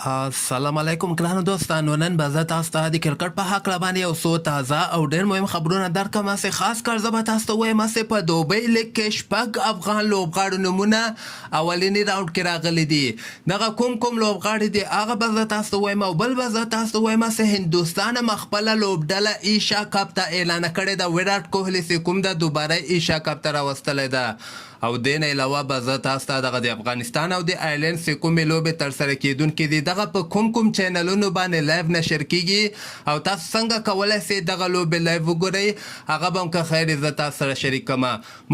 السلام علیکم ګرانو دوستانو، نن به زه تاسو ته د کرکټ په هکله باندې یو څو تازه او ډېر مهم خبرونه درکړم. هسې خاص کار زه به تاسو ته وایم هسې په دوبۍ لیګ کې شپږ افغان لوبغاړو نومونه اولیني راونډ کې راغلي دي. دغه کوم لوبغاړي دي هغه به زه تاسو ته وایم، او بل به زه تاسو ته وایم هسې هندوستان هم خپله لوبډله ایشا کپ ته اعلانه کړې ده. ویراټ کوهلي چې کوم ده دوباره ایشا کپ ته راوستلی ده. او دې نه علاوه به زه تاسو ته دغه د افغانستان او د آیرلینډ چې کومې لوبې ترسره کیدونکې دي دغه په کوم چینلونو باندې لایو نشر کیږي او تاسو څنګه کولی شئ دغه لوبې لایو وګورئ، هغه به هم که خیر زه تاسو سره شریکوم.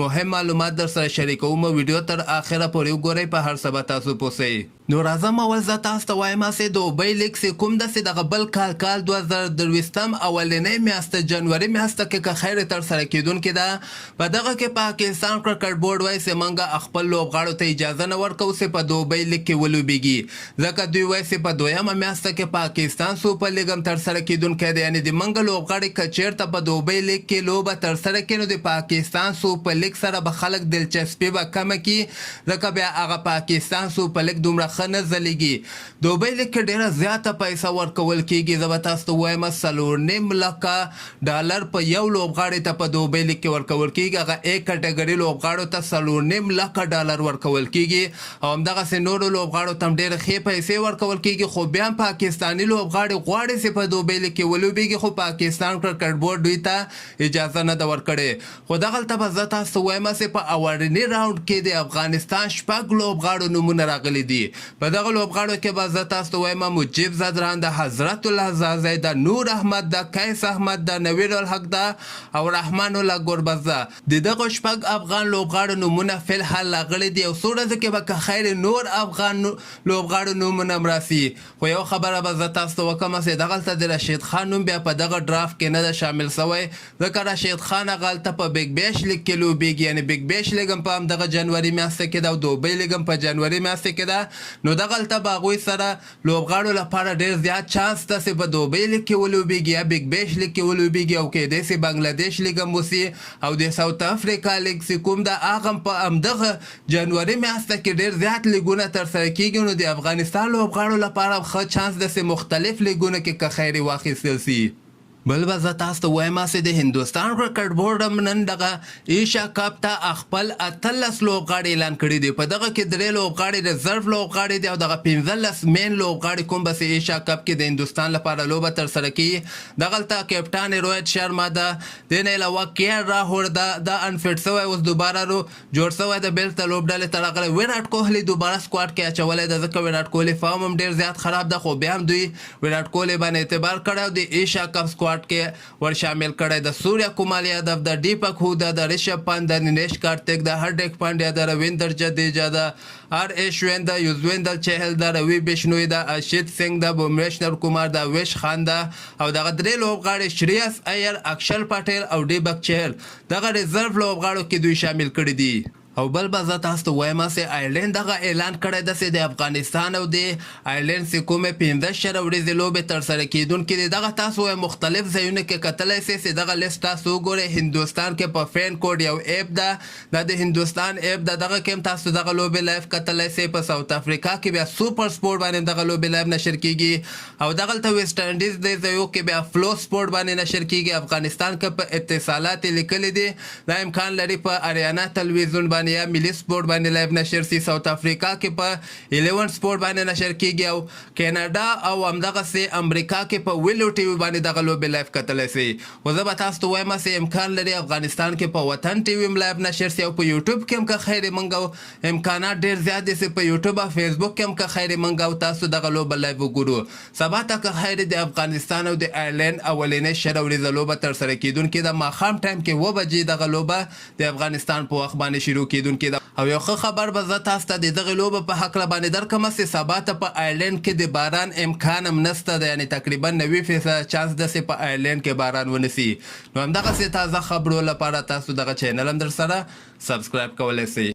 مهم معلومات در سره شریکوم، ویډیو تر اخره پورې وګورئ، په هر څه به تاسو پوه شئ. نو راځم اول زه تاسو ته وایم هسې دوبۍ لیګ چې کوم ده چې دغه بل کال 2023 اولنۍ میاشته جنوري میاشته کې که خیر ترسره کیدونکې ده. په دغه کې پاکستان کرکټ بورډ وایي چې موږ خپل لوبغاړو ته اجازه نه ورکوو چې په دوبۍ لیګ کې ولوبېږي، ځکه دوی وایي چې په دویمه میاشته کې پاکستان سوپر لیګ هم ترسره کیدونکی دی. یعنې د موږ لوبغاړي که چېرته په دوبۍ لیګ کې لوبه ترسره کړي نو د پاکستان سوپر لیګ سره به خلک دلچسپي به کمه کړي، ځکه بیا هغه پاکستان سوپر لیګ دومره ښه نه ځلیږي. دوبۍ لیګ کې ډېره زیاته پیسه ورکول کیږي. زه به تاسو ته وایم 4.5 لکه ډالر په یو لوبغاړي ته په دوبۍ لیګ کې ورکول کیږي. هغه A کټګري لوبغاړو ته 4.5 لکه ډالر ورکول کیږي، او همدغسې نورو لوبغاړو ته هم ډېرې ښې پیسې ورکول کیږي. خو بیا هم پاکستاني لوبغاړي غواړي چې په دوبۍ لیګ کې ولوبېږي، خو پاکستان کرکټ بورډ دوی ته اجازه نه ده ورکړې. خو دغلته به زه تاسو ته وایم چې په اولني راونډ کې د افغانستان شپږ لوبغاړو نومونه راغلي دي. په دغه لوبغاړو کې به زه تاسو ته وایم مجیب زدران ده، حضرت الله زازی ده، نور احمد ده، قیس احمد ده، نویر الحق ده او رحمان الله ګربز ده. د دغه شپږ افغان لوبغاړو نومونه فلحال راغلي دي. او څو ورځې کې به که خیر نور افغان لوبغاړو نومونه هم راسي. خو یو خبره به زه تاسو ته وکړم چې دغلته د رشید خان نوم بیا په دغه ډرافټ کې نه ده شامل شوی، ځکه رشید خان هغه هلته په بیګ بیش لیګ کې لوبېږي. یعنې بیګ بیش لیګ هم په همدغه جنوري میاشته کې ده او دوبۍ لیګ هم په جنوري میاشته کې ده. نو دغلته به هغوی سره لوبغاړو لپاره ډېر زیات چانس ده چې په دوبۍ لیګ کې ولوبېږي یا بیګ بیش لیګ کې ولوبېږي، او کیدای شي بنګلادیش لیګ هم وسي، او د ساوت افریقا لیګ چې کوم ده هغه هم په همدغه جنوري میاشته کې ډېر زیات لیګونه ترسره کیږي. نو د افغانستان لوبغاړو لپاره ښه چانس ده چې مختلف لیګونه کې که خیر واخیستل سي. بل به زه تاسو ته وایم چې د هندوستان کرکټ بورډ هم نن دغه ایشا کپ ته خپل 18 لوبغاړي اعلان کړي دي. په دغه کې 3 لوبغاړي ریزرو لوبغاړي دي او دغه 15 مین لوبغاړي کوم به چې ایشا کپ کې د هندوستان لپاره لوبه ترسره کوي. دغلته کپټان روهت شرما ده، دې نه علاوه KL راهول ده، دا انفټ شوی اوس دوباره جوړ شوی د بیرته لوبډلې ته راغلی. ویراټ کوهلي دوباره سکواډ کې اچولی ده، ځکه ویراټ کوهلي فارم هم ډېر زیات خراب ده، خو بیا هم دوی ویراټ کوهلي باندې اعتبار کړی او د ایشا کپ سکواډ کې ور شامل کړی. د سوریا کمال یادو د دیپک هودا د ریشب پانت د نینیش کارتک د هرډیک پانډیا د رویندر جډیجا د RS د یوزویندر چهل د روی بشنوی د اشید سنگ د بومریشنر کمار د ویش خان د او دغه 3 لوبغاړي شریاس ایر، اکشل پټیل او دیپک چهل دغه ریزرو لوبغاړو کې دوی شامل کړي دي. او بل به زه تاسو ته وایم چې آیرلینډ دغه اعلان کړی ده چې د افغانستان او د آیرلینډ چې کومې 15 ورځې لوبې ترسره کیدونکې دي. دغه تاسو مختلف ځایونه کې کتلی شئ چې دغه لیست تاسو وګورئ. هندوستان کې په فین کوډ یو ایپ ده، دا د هندوستان ایپ ده، دغه کې هم تاسو دغه لوبې لایف کتلی شئ. په ساوت افریقا کې بیا سوپر سپورټ باندې دغه لوبې لایف نشر کیږي، او دغلته ویسټ انډیز د ځایو کې بیا فلو سپورټ باندې نشر کیږي. افغانستان کې په اتصالات لیکلي دي، دا امکان لري په اریانا تلویزیون باندې یا ملي سپورټ باندې لایو نشر سي. ساوت افریقا کې په 11 سپورټ باندې نشر کیږي، او کینیډا او همدغسې امریکا کې په ویلو ټي وي باندې دغه لوبې لایف کتلی شئ. خو زه به تاسو ته وایم چې امکان لري افغانستان کې په وطن ټي وي هم لایف نشر سي، او په یوټیوب کې هم که خیر موږ امکانات ډېر زیات دي چې په یوټیوب او فیسبوک کې هم که خیر موږ او تاسو دغه لوبه لایف وګورو. سبا ته که خیر د افغانستان او د آیرلینډ اولنۍ شل ورځې لوبه ترسره کیدونکې ده. ماښام ټایم کې 9 بجې دغه لوبه د افغانستان په وخت باندې شروع کیدونکې ده. او یو ښه خبر به زه تاسو ته د دغې لوبه په هکله باندې درکړم چې سبا ته په آیرلینډ کې د باران امکان هم نشته ده، یعنې تقریبا 90% چانس ده چې په آیرلینډ کې باران ونسي. نو همدغسې تازه خبرو لپاره تاسو دغه چینل هم در سره سبسکرایب کولی شئ.